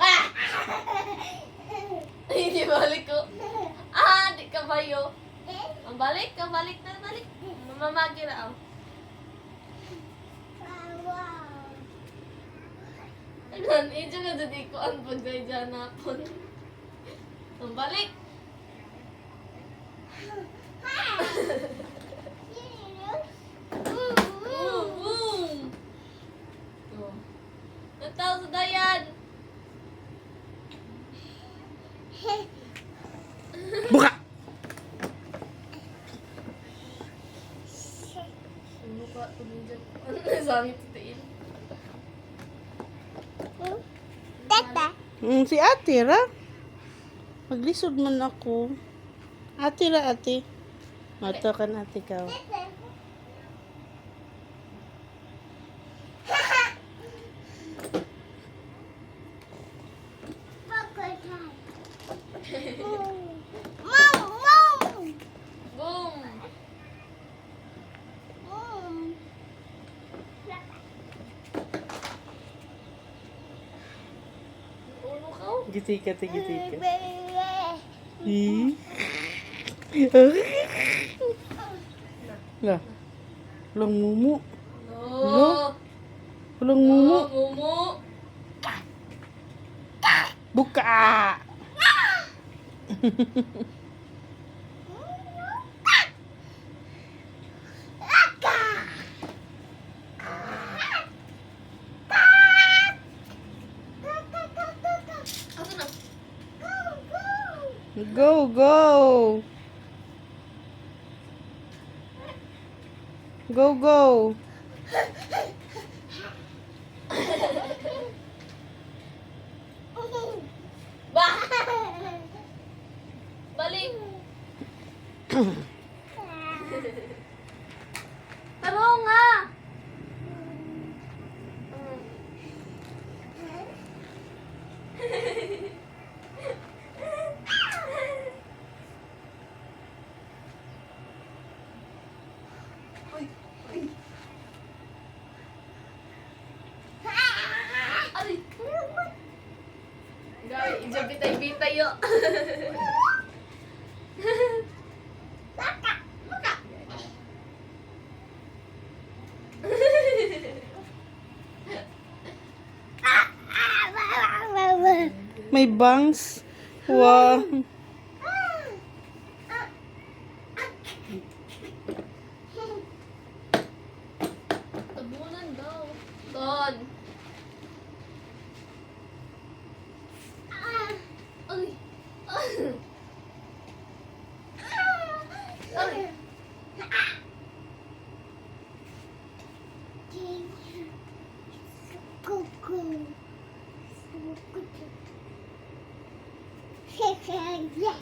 Ah! Hindi balik ko. Di ka bayo. Balik ka, balik na, balik. Mamamagi na, oh. Ayun, medyo nga dito ko ang bagay dyan na po. Balik. Boom! Nataw sa dayan. Buka! Ano ka, tumidyan ko. Ano na sa amin titiin? Si ate ra. Maglisod man ako. Ate ra ate. Mato kan ate ka. Boom! Ulo ka, oh. Gitika te gitika. Lah. Ulang mumu. No! Ulang mumu. Mumu! Buka. Ako na. Go go. Go go. Ba! Balik! Taro nga! Uy! Uy! Ay! Gay, ija bitay-bitay yo. Baka! Baka! May bangs. Wow. Tabunan daw. Don. Ay! Ay! Yeah.